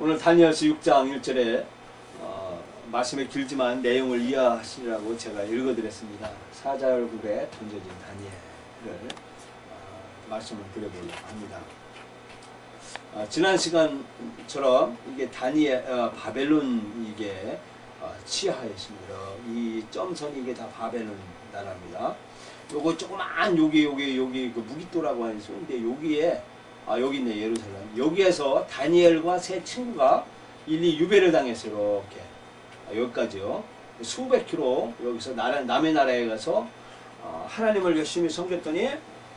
오늘 다니엘서 6장 1절에 말씀이 길지만 내용을 이해하시라고 제가 읽어드렸습니다. 사자굴에 던져진 다니엘을 말씀을 드려보려고 합니다. 지난 시간처럼 이게 다니엘 바벨론 이게 치하였습니다. 이 점선이 이게 다 바벨론 나라입니다. 요거 조그만 여기 그 무기토라고 하는 소인데 여기에 여기 있네 예루살렘. 여기에서 다니엘과 세 친구가 유배를 당했어요. 이렇게 여기까지요. 수백 킬로 여기서 남의 나라에 가서 하나님을 열심히 섬겼더니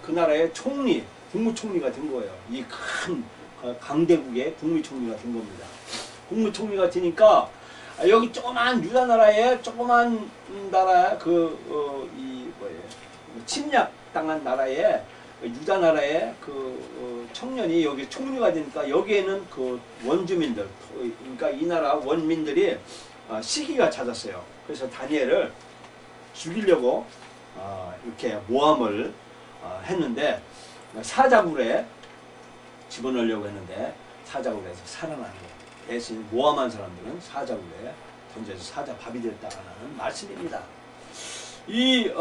그 나라의 총리, 국무총리가 된 거예요. 이 큰 강대국의 국무총리가 된 겁니다. 국무총리가 되니까 여기 조그만 유다 나라에 조그만 나라 침략당한 나라에 유다 나라의 청년이 여기 총리가 되니까 여기에는 그 원주민들, 그러니까 이 나라 원민들이 시기가 잦았어요. 그래서 다니엘을 죽이려고 이렇게 모함을 했는데 사자굴에 집어넣으려고 했는데 사자굴에서 살아나는 거예요. 대신 모함한 사람들은 사자굴에 던져서 사자밥이 됐다는 말씀입니다. 이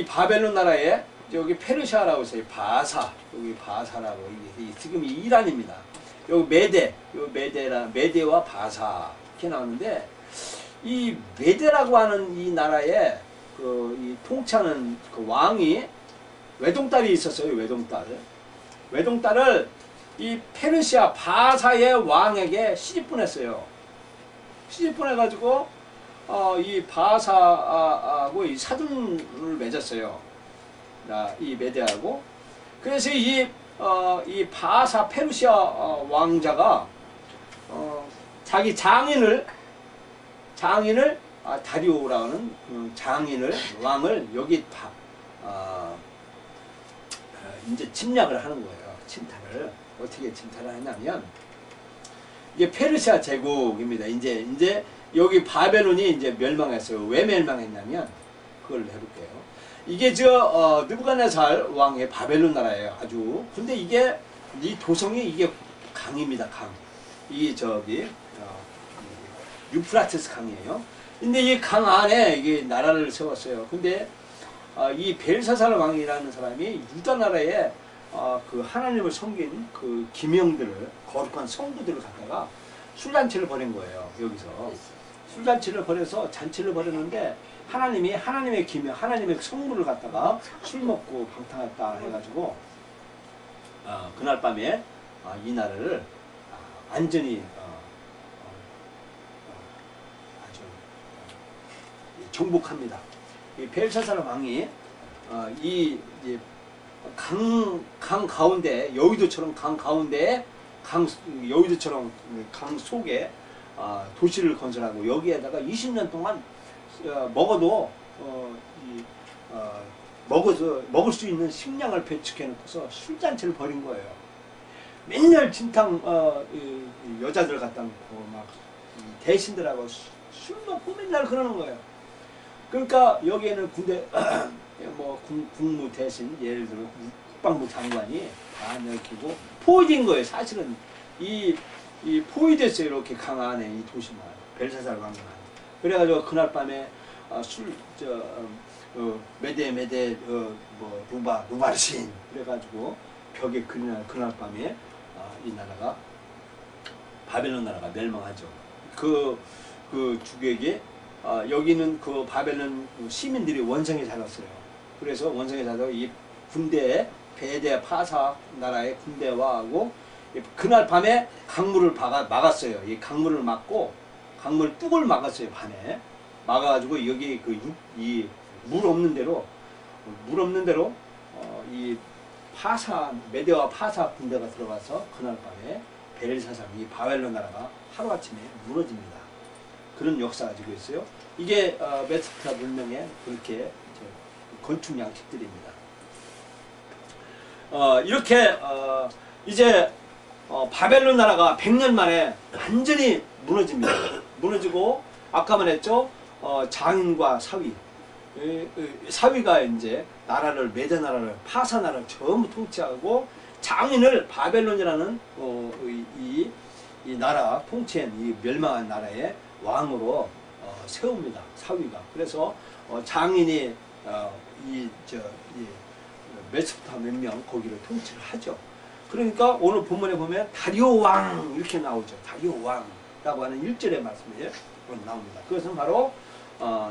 바벨론 나라에 여기 페르시아라고 있어요. 바사, 여기 바사라고 이게 지금 이란입니다. 여기 메데와 바사 이렇게 나오는데 이 메데라고 하는 이 나라에 이 통치하는 그 왕이 외동딸이 있었어요. 외동딸을 이 페르시아 바사의 왕에게 시집보냈어요. 시집보내가지고 이 바사하고 이 사돈을 맺었어요. 이 메데하고. 그래서 이 바사 페르시아 왕자가 자기 장인을 다리오라는 왕을 여기 이제 침략을 하는 거예요. 침탈을 어떻게 침탈을 하냐면 이게 페르시아 제국입니다. 이제 여기 바벨론이 이제 멸망했어요. 왜 멸망했냐면 그걸 해볼게요. 이게 느부갓네살 왕의 바벨론 나라예요. 아주. 근데 이게 이 도성이 이게 강입니다. 강. 이 유프라테스 강이에요. 근데 이 강 안에 이게 나라를 세웠어요. 근데 이 벨사살 왕이라는 사람이 유다 나라에 그 하나님을 섬긴 그 기명들을 거룩한 성도들을 갖다가 술잔치를 벌인 거예요. 여기서 술잔치를 벌여서 잔치를 벌였는데 하나님의 기명, 하나님의 성물을 갖다가 술 먹고 방탕했다 해가지고 그날 밤에 이 나라를 완전히 아주 정복합니다. 이 벨사살 왕이 강 가운데 여의도처럼 강 가운데 여의도처럼 강 속에 도시를 건설하고 여기에다가 20년 동안 먹어도 먹을 수 있는 식량을 배축해 놓고서 술잔치를 벌인 거예요. 맨날 진탕 여자들 갖다 놓고 막 대신들하고 술 먹고 맨날 그러는 거예요. 그러니까 여기에는 군대 국무 대신 예를 들어 국방부 장관이 다 얽히고 포위된 거예요. 사실은 이 포위됐어요. 이렇게 강 안에 이 도시만 벨사살 왕만. 그래가지고 그날 밤에 메데 루바르신 그래가지고 벽에 그날 밤에 이 나라가 바벨론 나라가 멸망하죠. 그 주객이 여기는 그 바벨론 시민들이 원성에 살았어요. 그래서 원성에 살아서 이 군대 베데 파사 나라의 군대와하고 그날 밤에 강물을 막았어요. 이 강물을 막고 강물 뚝을 막았어요. 밤에 막아가지고 여기 이 물 없는 데로 이 메데와 파사 군대가 들어가서 그날 밤에 벨사살 이 바벨론 나라가 하루아침에 무너집니다. 그런 역사가 지고 있어요. 이게 메소포타미아 문명의 그렇게 건축 양식들입니다. 이렇게 이제 바벨론 나라가 100년 만에 완전히 무너집니다. 무너지고 아까 말했죠. 장인과 사위 사위가 이제 나라를 메대 나라를 파사 나라를 전부 통치하고 장인을 바벨론이라는 이 나라 통치한 이 멸망한 나라의 왕으로 세웁니다. 사위가. 그래서 장인이 이 메소포타미아 몇 명 거기를 통치를 하죠. 그러니까 오늘 본문에 보면 다리오 왕 이렇게 나오죠. 다리오 왕라고 하는 1절의 말씀이 나옵니다. 그것은 바로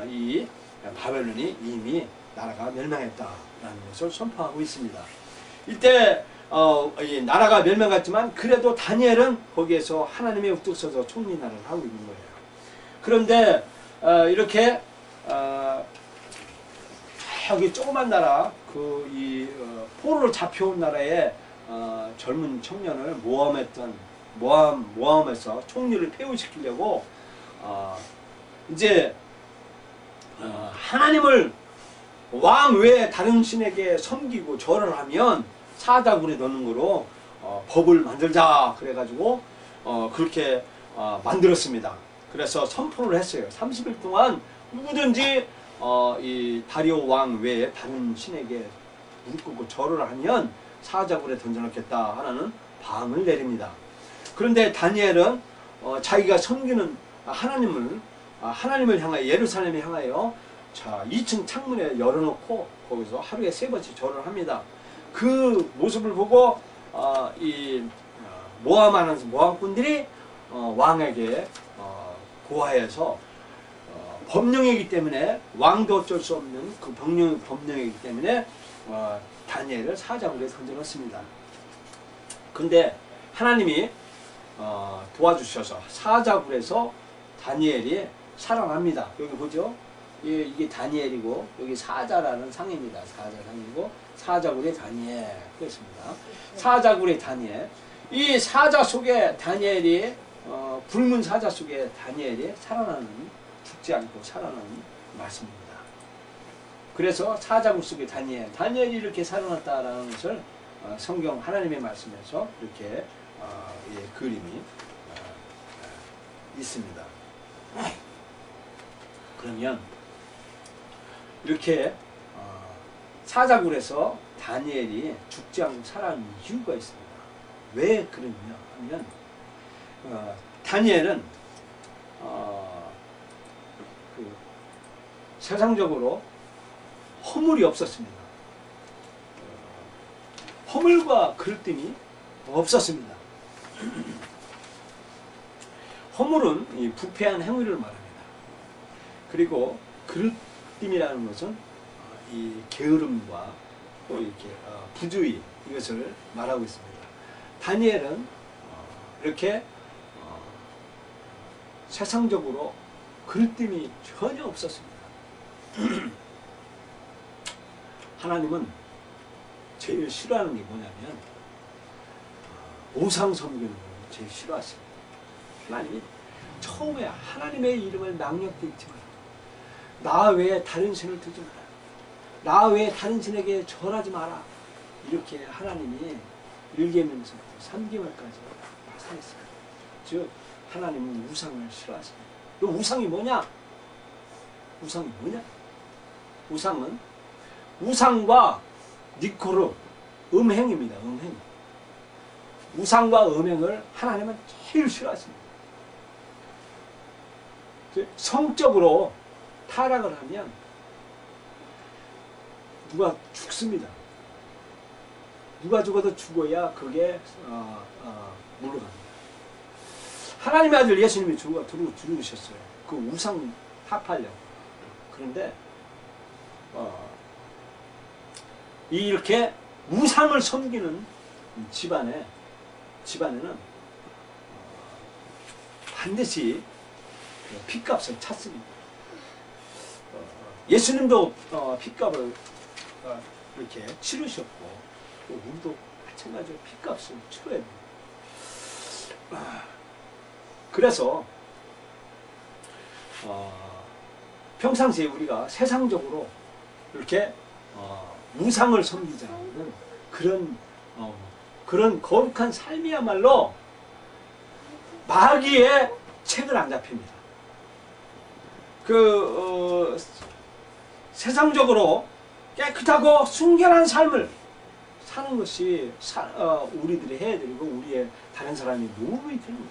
이 바벨론이 이미 나라가 멸망했다라는 것을 선포하고 있습니다. 이때 이 나라가 멸망했지만 그래도 다니엘은 거기에서 하나님의 우뚝 서서 총리나라를 하고 있는 거예요. 그런데 이렇게 여기 조그만 나라 포로로 잡혀온 나라에 젊은 청년을 모함해서 총리를 폐위시키려고 이제 하나님을 왕 외에 다른 신에게 섬기고 절을 하면 사자굴에 넣는 거로 법을 만들자 그래가지고 그렇게 만들었습니다. 그래서 선포를 했어요. 30일 동안 누구든지 이 다리오 왕 외에 다른 신에게 무릎 꿇고 절을 하면 사자굴에 던져놓겠다 하는 방을 내립니다. 그런데 다니엘은 자기가 섬기는 하나님을 향하여 예루살렘에 향하여 2층 창문에 열어놓고 거기서 하루에 3번씩 절을 합니다. 그 모습을 보고 이 모함꾼들이 왕에게 고하해서 법령이기 때문에 왕도 어쩔 수 없는 그 법령이기 때문에 다니엘을 사자굴에 던져놓습니다. 근데 하나님이 도와주셔서 사자굴에서 다니엘이 살아납니다. 여기 보죠? 이게 다니엘이고 여기 사자라는 상입니다. 사자상이고 사자굴의 다니엘 그렇습니다. 사자굴의 다니엘. 이 사자 속에 다니엘이 굶은 사자 속에 다니엘이 죽지 않고 살아나는 말씀입니다. 그래서 사자굴 속에 다니엘이 이렇게 살아났다라는 것을 성경 하나님의 말씀에서 이렇게 그림이 있습니다. 그러면 이렇게 사자굴에서 다니엘이 죽지 않고 살아난 이유가 있습니다. 왜 그러냐 하면 다니엘은 세상적으로 허물이 없었습니다. 허물과 그릇됨이 없었습니다. 허물은 이 부패한 행위를 말합니다. 그리고 그릇됨이라는 것은 이 게으름과 또 이렇게 부주의 이것을 말하고 있습니다. 다니엘은 이렇게 세상적으로 그릇됨이 전혀 없었습니다. 하나님은 제일 싫어하는 게 뭐냐면 우상 섬기는 걸 제일 싫어하십니다. 하나님이 처음에 하나님의 이름을 낭력되지 마라. 나 외에 다른 신을 두지 마라. 나 외에 다른 신에게 절하지 마라. 이렇게 하나님이 1계명서부터 3계명까지 말씀했습니다. 즉 하나님은 우상을 싫어하십니다. 그 우상이 뭐냐? 우상이 뭐냐? 우상은 우상과 니코르 음행입니다. 음행. 우상과 음행을 하나님은 제일 싫어하십니다. 성적으로 타락을 하면 누가 죽습니다. 누가 죽어도 죽어야 그게 물러갑니다. 하나님의 아들 예수님이 죽으셨어요. 그 우상 타파하려고. 그런데 이렇게 우상을 섬기는 집안에는 반드시 핏값을 찾습니다. 예수님도 핏값을 이렇게 치르셨고 또 우리도 마찬가지로 핏값을 치러야 됩니다. 그래서 평상시에 우리가 세상적으로 이렇게 우상을 섬기지 않는 그런 거룩한 삶이야말로 마귀의 책을 안 잡힙니다. 세상적으로 깨끗하고 순결한 삶을 사는 것이 우리들이 해야 되고 우리의 다른 사람이 도움이 되는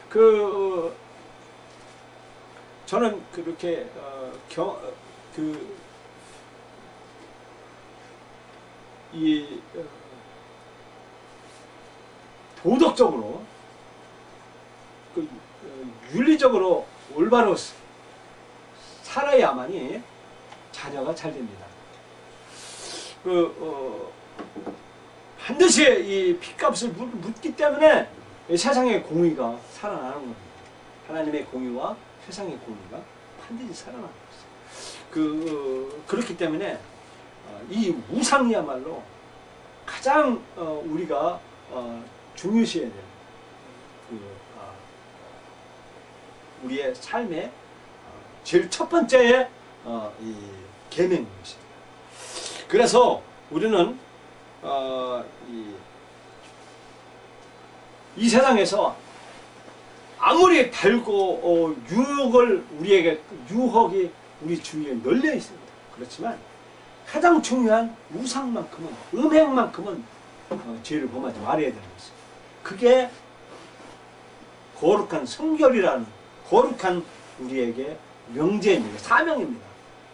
것이죠. 저는 그렇게 도덕적으로 윤리적으로 올바로 살아야만이 자녀가 잘 됩니다. 반드시 이 핏값을 묻기 때문에 세상의 공의가 살아나는 겁니다. 하나님의 공의와 세상의 공의가 반드시 살아나는 것이죠. 그렇기 때문에 이 우상이야말로 가장 우리가 중요시해야 될 우리의 삶의 제일 첫 번째의 이 계명인 것입니다. 그래서 우리는 이 세상에서 아무리 달고 유혹이 우리 주위에 널려 있습니다. 그렇지만 가장 중요한 우상만큼은, 음행만큼은 죄를 범하지 말아야 되는 것입니다. 그게 거룩한 성결이라는 거룩한 우리에게 명제입니다. 사명입니다.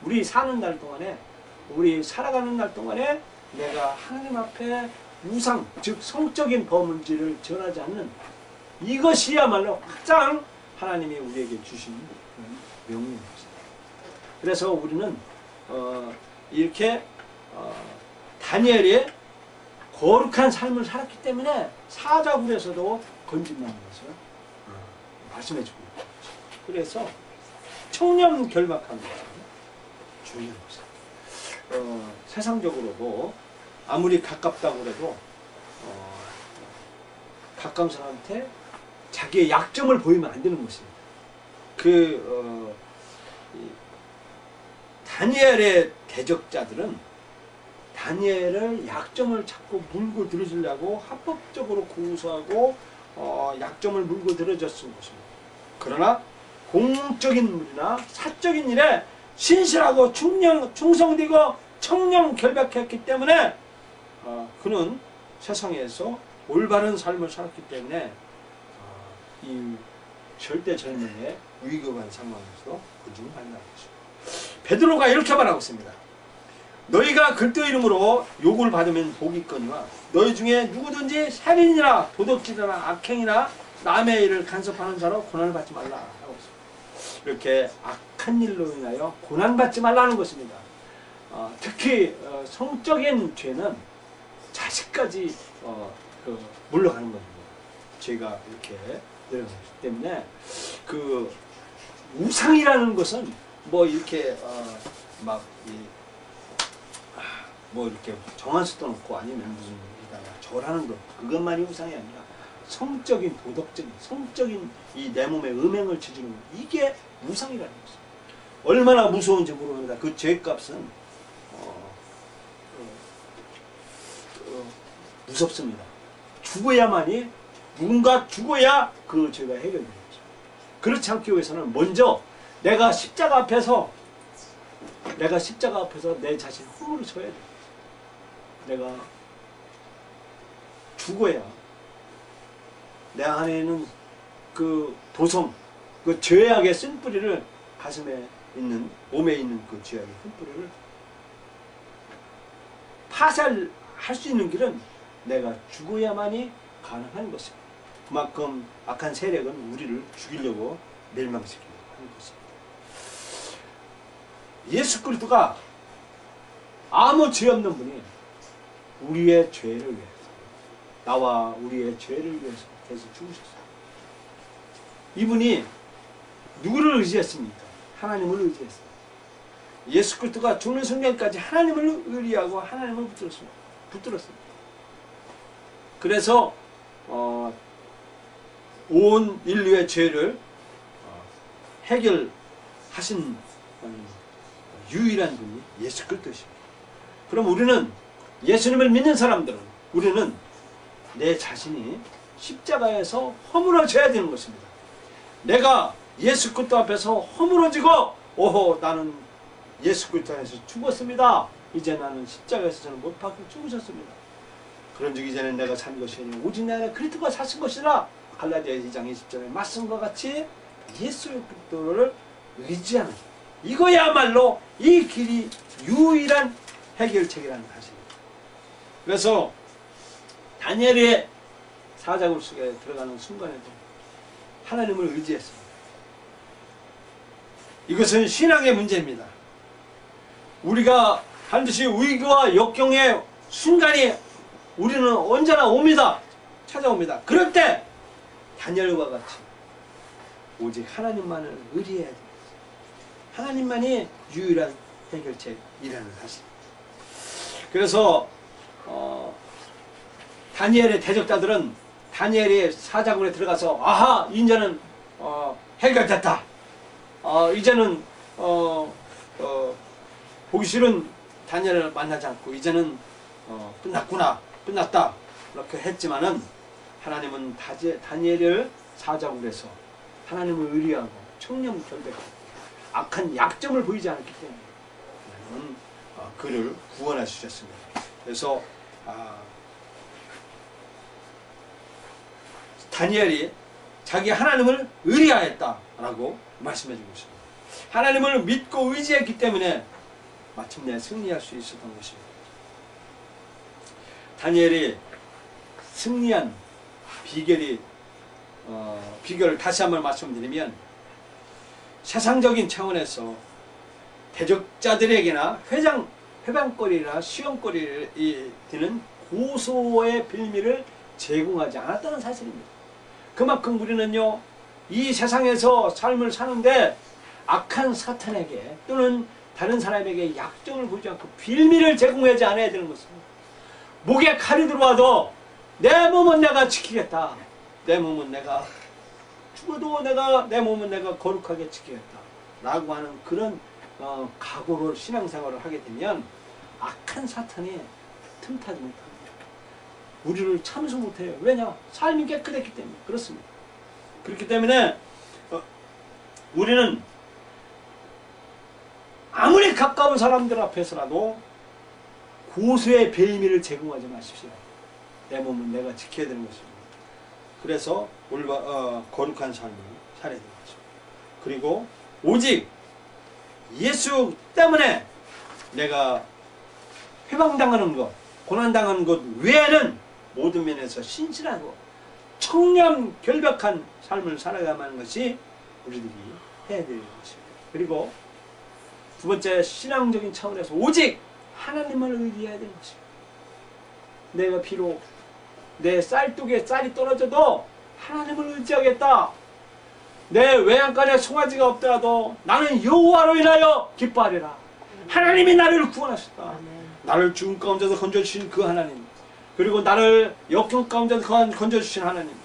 우리 사는 날 동안에, 우리 살아가는 날 동안에 내가 하나님 앞에 우상, 즉 성적인 범죄를 전하지 않는 이것이야말로 가장 하나님이 우리에게 주신 명령입니다. 그래서 우리는 이렇게 다니엘이 거룩한 삶을 살았기 때문에 사자굴에서도 건진다는 것을 말씀해 주고 있습니다. 그래서 청렴 결박하는 것은 중요한 것입니다. 세상적으로도 아무리 가깝다고 해도 가까운 사람한테 자기의 약점을 보이면 안 되는 것입니다. 다니엘의 대적자들은 다니엘을 약점을 자꾸 물고 들어주려고 합법적으로 고소하고 약점을 물고 들어줬은 것입니다. 그러나 공적인 일이나 사적인 일에 신실하고 충성되고 청렴 결박했기 때문에 그는 세상에서 올바른 삶을 살았기 때문에 이 절대 절명의 위급한 상황에서 구중을 만나는 것입니다. 베드로가 이렇게 말하고 있습니다. 너희가 그리스도 이름으로 욕을 받으면 복이 있거니와 너희 중에 누구든지 살인이나 도둑질이나 악행이나 남의 일을 간섭하는 자로 고난을 받지 말라 하고 있습니다. 이렇게 악한 일로 인하여 고난받지 말라는 것입니다. 특히 성적인 죄는 자식까지 물러가는 겁니다. 죄가 이렇게 내려가기 때문에 우상이라는 것은 뭐 이렇게 이렇게 정한 수도 없고 아니면 무슨 절하는 것, 그것만이 우상이 아니라 성적인 도덕적인 성적인 이 내 몸에 음행을 저지르는 것, 이게 우상이라는 것입니다. 얼마나 무서운지 모릅니다. 그 죄값은 무섭습니다. 죽어야만이, 누군가 죽어야 그 죄가 해결되는 거죠. 그렇지 않기 위해서는 먼저 내가 십자가 앞에서 내 자신 허물을 쳐야 돼. 내가 죽어야 내 안에 있는 그 도성, 그 죄악의 쓴뿌리를, 가슴에 있는, 몸에 있는 그 죄악의 쓴뿌리를 파살할 수 있는 길은 내가 죽어야만이 가능한 것입니다. 그만큼 악한 세력은 우리를 죽이려고 멸망시키려고 하는 것입니다. 예수 그리스도가 아무 죄 없는 분이 우리의 죄를 위해서, 나와 우리의 죄를 위해서 계속 죽으셨어요. 이분이 누구를 의지했습니까? 하나님을 의지했어요. 예수 그리스도가 죽는 순간까지 하나님을 의리하고 하나님을 붙들었습니다. 그래서 온 인류의 죄를 해결하신 유일한 분이 예수 그리스도십니다. 그럼 우리는, 예수님을 믿는 사람들은, 우리는 내 자신이 십자가에서 허물어져야 되는 것입니다. 내가 예수 그리스도 앞에서 허물어지고, 오호, 나는 예수 그리스도 안에서 죽었습니다. 이제 나는 십자가에서 저는 못 박혀 죽으셨습니다. 그런즉 이제는 내가 산 것이 아니라 오직 내 안에 그리스도가 사신 것이라. 갈라디아 2장 20절에 말씀과 같이 예수 그리스도를 의지하는, 이거야말로 이 길이 유일한 해결책이라는 사실입니다. 그래서 다니엘의 사자굴 속에 들어가는 순간에도 하나님을 의지했습니다. 이것은 신앙의 문제입니다. 우리가 반드시 위기와 역경의 순간이 우리는 언제나 옵니다. 찾아옵니다. 그럴 때 다니엘과 같이 오직 하나님만을 의지해야 됩니다. 하나님만이 유일한 해결책이라는 사실. 그래서 다니엘의 대적자들은 다니엘이 사자굴에 들어가서 아하 이제는 해결됐다. 이제는 보기 싫은 다니엘을 만나지 않고 이제는 끝났구나, 끝났다 이렇게 했지만은 하나님은 다니엘을 사자굴에서 하나님을 의리하고 청렴 결백하고 악한 약점을 보이지 않았기 때문에 하나님은 그를 구원해 주셨습니다. 그래서 다니엘이 자기 하나님을 의리하였다라고 말씀해 주고 있습니다. 하나님을 믿고 의지했기 때문에 마침내 승리할 수 있었던 것입니다. 다니엘이 승리한 비결을 다시 한번 말씀드리면, 세상적인 차원에서 대적자들에게나 회방거리나 시험거리를 드는 고소의 빌미를 제공하지 않았다는 사실입니다. 그만큼 우리는요, 이 세상에서 삶을 사는데 악한 사탄에게 또는 다른 사람에게 약점을 보지 않고 빌미를 제공하지 않아야 되는 것입니다. 목에 칼이 들어와도 내 몸은 내가 지키겠다. 내 몸은 내가 죽어도 내 몸은 내가 거룩하게 지키겠다. 라고 하는 그런 각오로 신앙생활을 하게 되면 악한 사탄이 틈타지 못합니다. 우리를 참수 못해요. 왜냐? 삶이 깨끗했기 때문에. 그렇습니다. 그렇기 때문에 우리는 아무리 가까운 사람들 앞에서라도 고수의 빌미를 제공하지 마십시오. 내 몸은 내가 지켜야 되는 것입니다. 그래서 거룩한 삶을 살아야 되는 것입니다. 그리고 오직 예수 때문에 내가 회방당하는 것, 고난당하는 것 외에는 모든 면에서 신실하고 청렴 결백한 삶을 살아가야만 하는 것이 우리들이 해야 될 것입니다. 그리고 두 번째, 신앙적인 차원에서 오직 하나님을 의지해야 되는 것입니다. 내가 비록 내 쌀뚝에 쌀이 떨어져도 하나님을 의지하겠다. 내 외양간에 송아지가 없더라도 나는 여호와로 인하여 기뻐하리라. 하나님이 나를 구원하셨다. 나를 죽음 가운데서 건져주신 그 하나님, 그리고 나를 역경 가운데서 건져주신 하나님,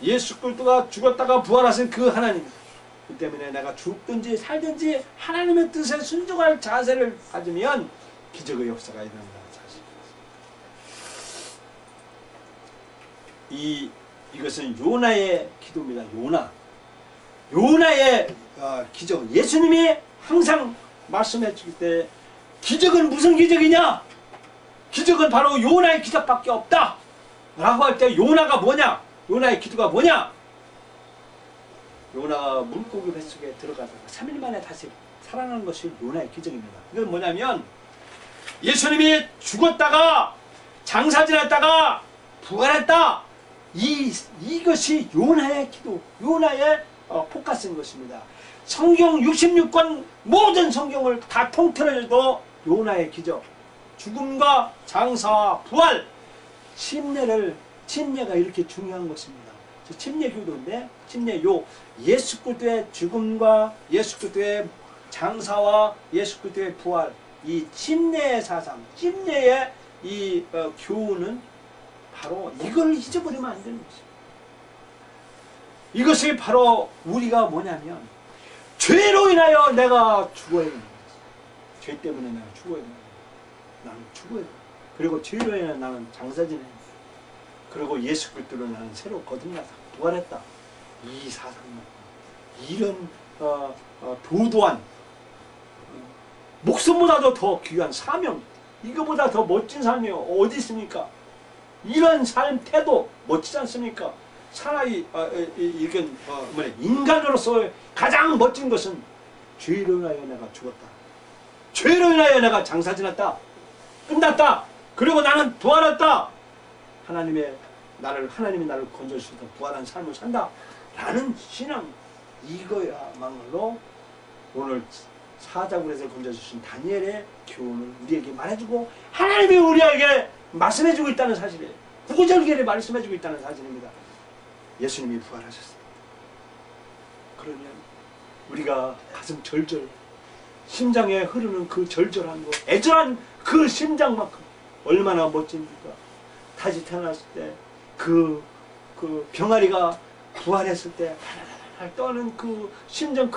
예수 그리스도가 죽었다가 부활하신 그 하나님, 그 때문에 내가 죽든지 살든지 하나님의 뜻에 순종할 자세를 가지면 기적의 역사가 일어난다는 사실. 이것은 요나의 기도입니다. 요나의 기적. 예수님이 항상 말씀해 주실 때 기적은 무슨 기적이냐? 기적은 바로 요나의 기적밖에 없다 라고 할 때 요나가 뭐냐? 요나의 기도가 뭐냐? 요나가 물고기 뱃속에 들어가다가 3일 만에 다시 살아나는 것이 요나의 기적입니다. 그건 뭐냐면 예수님이 죽었다가 장사 지냈다가 부활했다. 이것이 요나의 기도, 요나의 포커스인 것입니다. 성경 66권 모든 성경을 다 통틀어도 요나의 기적, 죽음과 장사와 부활, 침례가 이렇게 중요한 것입니다. 침례 기도인데 예수 그리스도의 죽음과 예수 그리스도의 장사와 예수 그리스도의 부활, 이 침례의 사상, 침례의 이 교훈은 바로 이걸 잊어버리면 안 되는 것입니다. 이것이 바로 우리가 뭐냐면 죄로 인하여 내가 죽어야 되는 것입니다. 죄 때문에 내가 죽어야 되는 거예요. 나는 죽어야 돼요. 그리고 죄로 인하여 나는 장사 지내야 돼요. 그리고 예수 그리스도로 나는 새로 거듭나서 부활했다. 이 사상, 이런 도도한 목숨보다도 더 귀한 사명, 이거보다 더 멋진 삶이 어디 있습니까? 이런 삶 태도 멋지지 않습니까? 차라리 이건 인간으로서 가장 멋진 것은 죄로 인하여 내가 죽었다. 죄로 인하여 내가 장사 지났다. 끝났다. 그리고 나는 부활했다. 하나님이 나를 건져주셔서 부활한 삶을 산다. 라는 신앙, 이거야말로 오늘 사자굴에서 건져주신 다니엘의 교훈을 우리에게 말해주고 하나님이 우리에게 말씀해주고 있다는 사실이에요. 구구절기에 말씀해주고 있다는 사실입니다. 예수님이 부활하셨습니다. 그러면 우리가 가슴 절절, 심장에 흐르는 그 절절한 거, 애절한 그 심장만큼 얼마나 멋집니까? 다시 태어났을 때 그 병아리가 부활했을 때 활활 떠는 그 심정,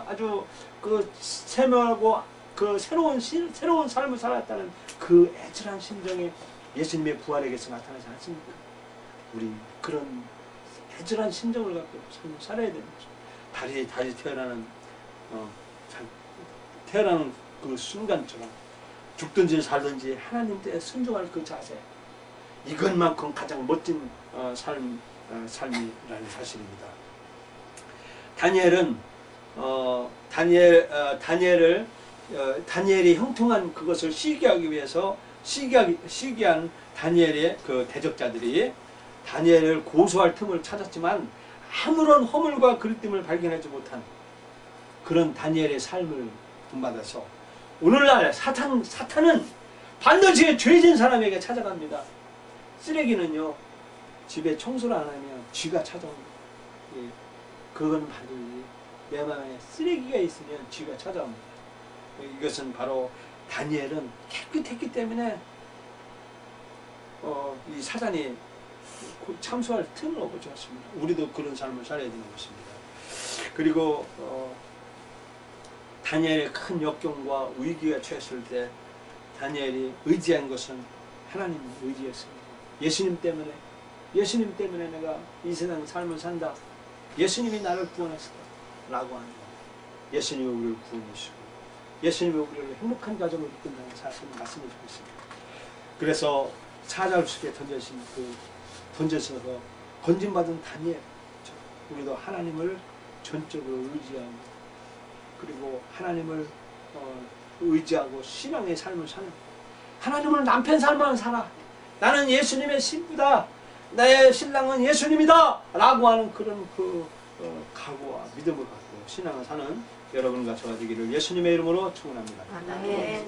아주 그 세명하고 그 새로운 삶을 살았다는 그 애절한 심정이 예수님의 부활에게서 나타나지 않습니까? 우리 그런 애절한 심정을 갖고 삶을 살아야 되는 거죠. 다시 태어나는 그 순간처럼 죽든지 살든지 하나님 때에 순종할 그 자세, 이것만큼 가장 멋진 삶이라는 사실입니다. 다니엘이 형통한 그것을 시기하기 위해서 시기한 다니엘의 그 대적자들이 다니엘을 고소할 틈을 찾았지만 아무런 허물과 그릇됨을 발견하지 못한 그런 다니엘의 삶을 본받아서 오늘날 사탄은 반드시 죄진 사람에게 찾아갑니다. 쓰레기는요, 집에 청소를 안 하면 쥐가 찾아옵니다. 예, 그건 반드시 내 마음에 쓰레기가 있으면 쥐가 찾아옵니다. 이것은 바로 다니엘은 깨끗했기 때문에 이 사단이 참수할 틈을 얻어주었습니다. 우리도 그런 삶을 살아야 되는 것입니다. 그리고 다니엘의 큰 역경과 위기에 처했을 때 다니엘이 의지한 것은 하나님을 의지했습니다. 예수님 때문에 내가 이 세상 삶을 산다. 예수님이 나를 구원했다 라고 하는 것. 예수님이 우리를 구원하시고 예수님이 우리를 행복한 가정을 이끈다는 사실을 말씀해 주고 있습니다. 그래서 사자굴 속에 던져서 건진받은 다니엘, 우리도 하나님을 전적으로 의지하고 그리고 하나님을 의지하고 신앙의 삶을 사는, 하나님을 남편 삶만 살아, 나는 예수님의 신부다, 나의 신랑은 예수님이다 라고 하는 그런 각오와 믿음을 갖고 신앙을 사는 여러분과 저와 되기를 예수님의 이름으로 축원합니다. 아멘.